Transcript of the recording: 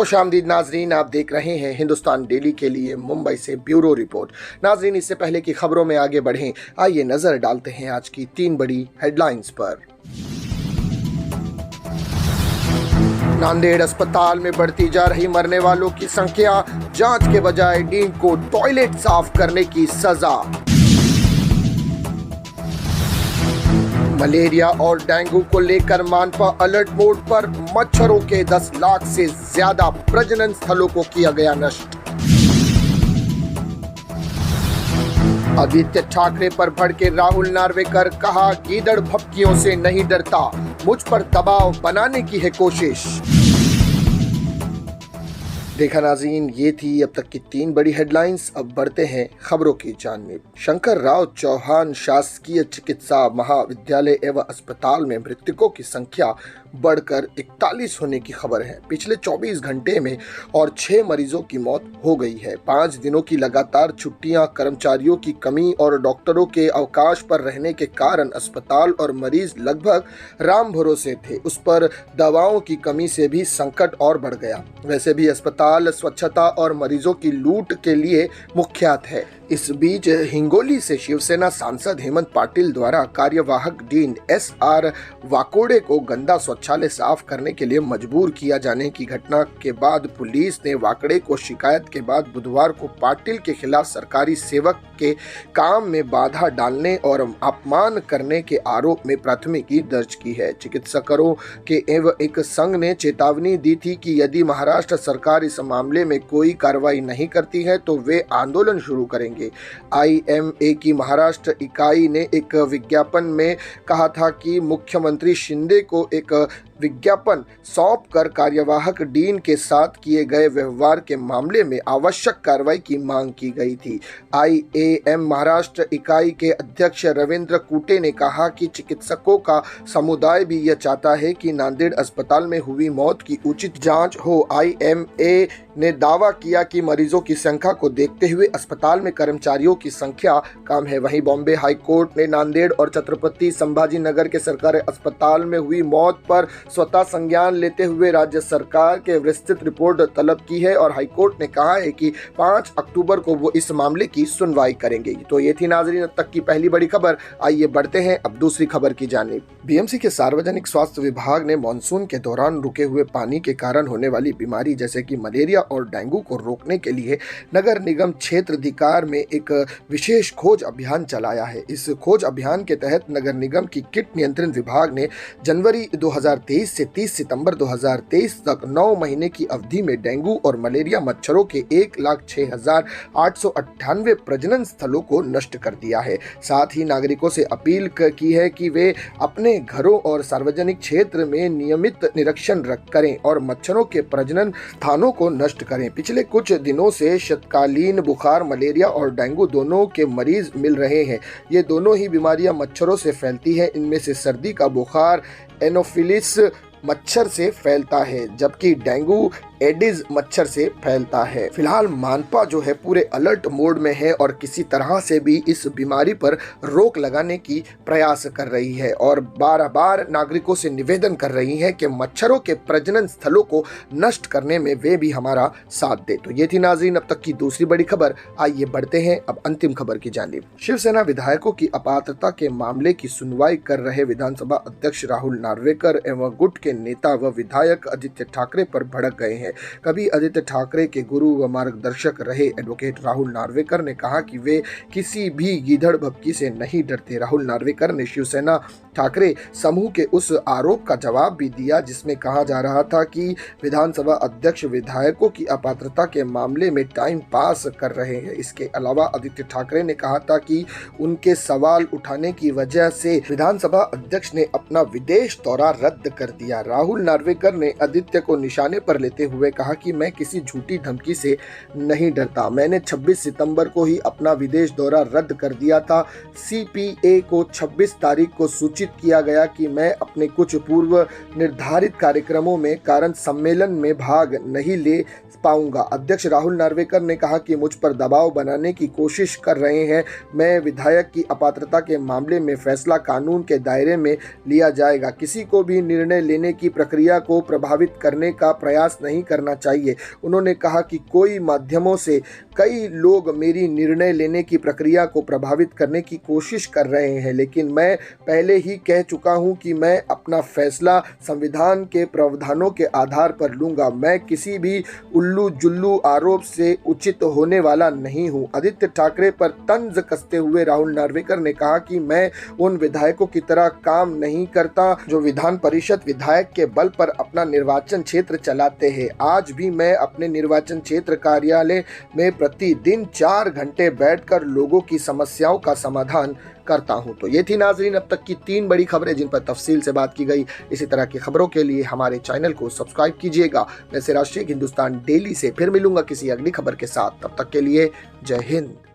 खुशामदीद नाजरीन, आप देख रहे हैं हिंदुस्तान डेली के लिए मुंबई से ब्यूरो रिपोर्ट। नाजरीन, इससे पहले की खबरों में आगे बढ़ें, आइए नजर डालते हैं आज की 3 बड़ी हेडलाइंस पर। नांदेड़ अस्पताल में बढ़ती जा रही मरने वालों की संख्या, जांच के बजाय डीन को टॉयलेट साफ करने की सजा। मलेरिया और डेंगू को लेकर मानपा अलर्ट मोड पर, मच्छरों के 10 लाख से ज्यादा प्रजनन स्थलों को किया गया नष्ट। आदित्य ठाकरे पर भड़के राहुल नार्वेकर, कहा गीदड़ भपकियों से नहीं डरता, मुझ पर दबाव बनाने की है कोशिश। देखा नाज़रीन, ये थी अब तक की 3 बड़ी हेडलाइंस। अब बढ़ते हैं खबरों की जानिब। शंकर राव चौहान शासकीय चिकित्सा महाविद्यालय एवं अस्पताल में मृतकों की संख्या बढ़कर 41 होने की खबर है। पिछले 24 घंटे में और 6 मरीजों की मौत हो गई है। 5 दिनों की लगातार छुट्टियां, कर्मचारियों की कमी और डॉक्टरों के अवकाश पर रहने के कारण अस्पताल और मरीज लगभग राम भरोसे थे। उस पर दवाओं की कमी से भी संकट और बढ़ गया। वैसे भी अस्पताल स्वच्छता और मरीजों की लूट के लिए मुख्यात है। इस बीच हिंगोली से शिवसेना सांसद हेमंत पाटिल द्वारा कार्यवाहक डीन SR वाकोड़े को गंदा शौचालय साफ करने के लिए मजबूर किया जाने की घटना के बाद पुलिस ने वाकड़े को शिकायत के बाद बुधवार को पाटिल के खिलाफ सरकारी सेवक के काम में बाधा डालने और अपमान करने के आरोप में प्राथमिकी दर्ज की है। चिकित्सकों के एवं एक संघ ने चेतावनी दी थी कि यदि महाराष्ट्र सरकार इस मामले में कोई कार्रवाई नहीं करती है तो वे आंदोलन शुरू करेंगे। IMA की महाराष्ट्र इकाई ने एक विज्ञापन में कहा था कि मुख्यमंत्री शिंदे को एक विज्ञापन सौंप कर कार्यवाहक डीन के साथ किए गए व्यवहार के मामले में आवश्यक कार्रवाई की मांग की गई थी। IAM महाराष्ट्र इकाई के अध्यक्ष रविंद्र कूटे ने कहा कि चिकित्सकों का समुदाय भी यह चाहता है कि नांदेड़ अस्पताल में हुई मौत की उचित जांच हो। IMA ने दावा किया कि मरीजों की संख्या को देखते हुए अस्पताल में कर्मचारियों की संख्या कम है। वहीं बॉम्बे हाई कोर्ट ने नांदेड़ और छत्रपति संभाजी नगर के सरकारी अस्पताल में हुई मौत पर स्वतः संज्ञान लेते हुए राज्य सरकार के विस्तृत रिपोर्ट तलब की है और हाईकोर्ट ने कहा है कि 5 अक्टूबर को वो इस मामले की सुनवाई करेंगे। तो ये थी नाजरीन अब तक की पहली बड़ी खबर। आइए बढ़ते हैं अब दूसरी खबर की जानिब। BMC के सार्वजनिक स्वास्थ्य विभाग ने मानसून के दौरान रुके हुए पानी के कारण होने वाली बीमारी जैसे कि मलेरिया और डेंगू को रोकने के लिए नगर निगम क्षेत्र अधिकार में एक विशेष खोज अभियान चलाया है। इस खोज अभियान के तहत नगर निगम की कीट नियंत्रण विभाग ने जनवरी 2023 से 30 सितंबर 2023 तक 9 महीने की अवधि में डेंगू और मलेरिया मच्छरों के 1,06,898 प्रजनन स्थलों को नष्ट कर दिया है। साथ ही नागरिकों से अपील की है कि वे अपने घरों और सार्वजनिक क्षेत्र में नियमित निरीक्षण करें और मच्छरों के प्रजनन स्थानों को नष्ट करें। पिछले कुछ दिनों से शीतकालीन बुखार, मलेरिया और डेंगू दोनों के मरीज मिल रहे हैं। ये दोनों ही बीमारियां मच्छरों से फैलती हैं। इनमें से सर्दी का बुखार एनोफिलिस मच्छर से फैलता है जबकि डेंगू एडिस मच्छर से फैलता है। फिलहाल मानपा जो है पूरे अलर्ट मोड में है और किसी तरह से भी इस बीमारी पर रोक लगाने की प्रयास कर रही है और बार-बार नागरिकों से निवेदन कर रही है कि मच्छरों के प्रजनन स्थलों को नष्ट करने में वे भी हमारा साथ दे। तो ये थी नाज़रीन अब तक की दूसरी बड़ी खबर। आइए बढ़ते हैं अब अंतिम खबर की जानिब। शिवसेना विधायकों की अपात्रता के मामले की सुनवाई कर रहे विधानसभा अध्यक्ष राहुल नार्वेकर एवं गुट के नेता व विधायक आदित्य ठाकरे पर भड़क गए हैं। कभी आदित्य ठाकरे के गुरु व मार्गदर्शक रहे एडवोकेट राहुल नार्वेकर ने कहा कि वे किसी भी गीदड़ भपकी से नहीं डरते। राहुल नार्वेकर ने शिवसेना ठाकरे समूह के उस आरोप का जवाब भी दिया जिसमें कहा जा रहा था कि विधानसभा अध्यक्ष विधायकों की अपात्रता के मामले में टाइम पास कर रहे हैं। इसके अलावा आदित्य ठाकरे ने कहा था कि उनके सवाल उठाने की वजह से विधानसभा अध्यक्ष ने अपना विदेश दौरा रद्द कर दिया। राहुल नार्वेकर ने आदित्य को निशाने पर लेते हुए कहा कि मैं किसी झूठी धमकी से नहीं डरता। मैंने 26 सितंबर को ही अपना विदेश दौरा रद्द कर दिया था। CPA को 26 तारीख को सूचित किया गया कि मैं अपने कुछ पूर्व निर्धारित कार्यक्रमों में कारण सम्मेलन में भाग नहीं ले पाऊंगा। अध्यक्ष राहुल नार्वेकर ने कहा कि मुझ पर दबाव बनाने की कोशिश कर रहे हैं। मैं विधायक की अपात्रता के मामले में फैसला कानून के दायरे में लिया जाएगा। किसी को भी निर्णय लेने की प्रक्रिया को प्रभावित करने का प्रयास नहीं करना चाहिए। उन्होंने कहा कि कोई माध्यमों से कई लोग मेरी निर्णय लेने की प्रक्रिया को प्रभावित करने की कोशिश कर रहे हैं, लेकिन मैं पहले ही कह चुका हूं कि मैं अपना फैसला संविधान के प्रावधानों के आधार पर लूंगा। मैं किसी भी उल्लू जुल्लू आरोप से उचित होने वाला नहीं हूं। आदित्य ठाकरे पर तंज कसते हुए राहुल नार्वेकर ने कहा कि मैं उन विधायकों की तरह काम नहीं करता जो विधान परिषद विधायक के बल पर अपना निर्वाचन क्षेत्र चलाते हैं। आज भी मैं अपने निर्वाचन क्षेत्र कार्यालय में प्रतिदिन 4 घंटे बैठकर लोगों की समस्याओं का समाधान करता हूं। तो ये थी नाजरीन अब तक की 3 बड़ी खबरें जिन पर तफसील से बात की गई। इसी तरह की खबरों के लिए हमारे चैनल को सब्सक्राइब कीजिएगा। मैं राष्ट्रीय हिंदुस्तान डेली से फिर मिलूंगा किसी अगली खबर के साथ। तब तक के लिए जय हिंद।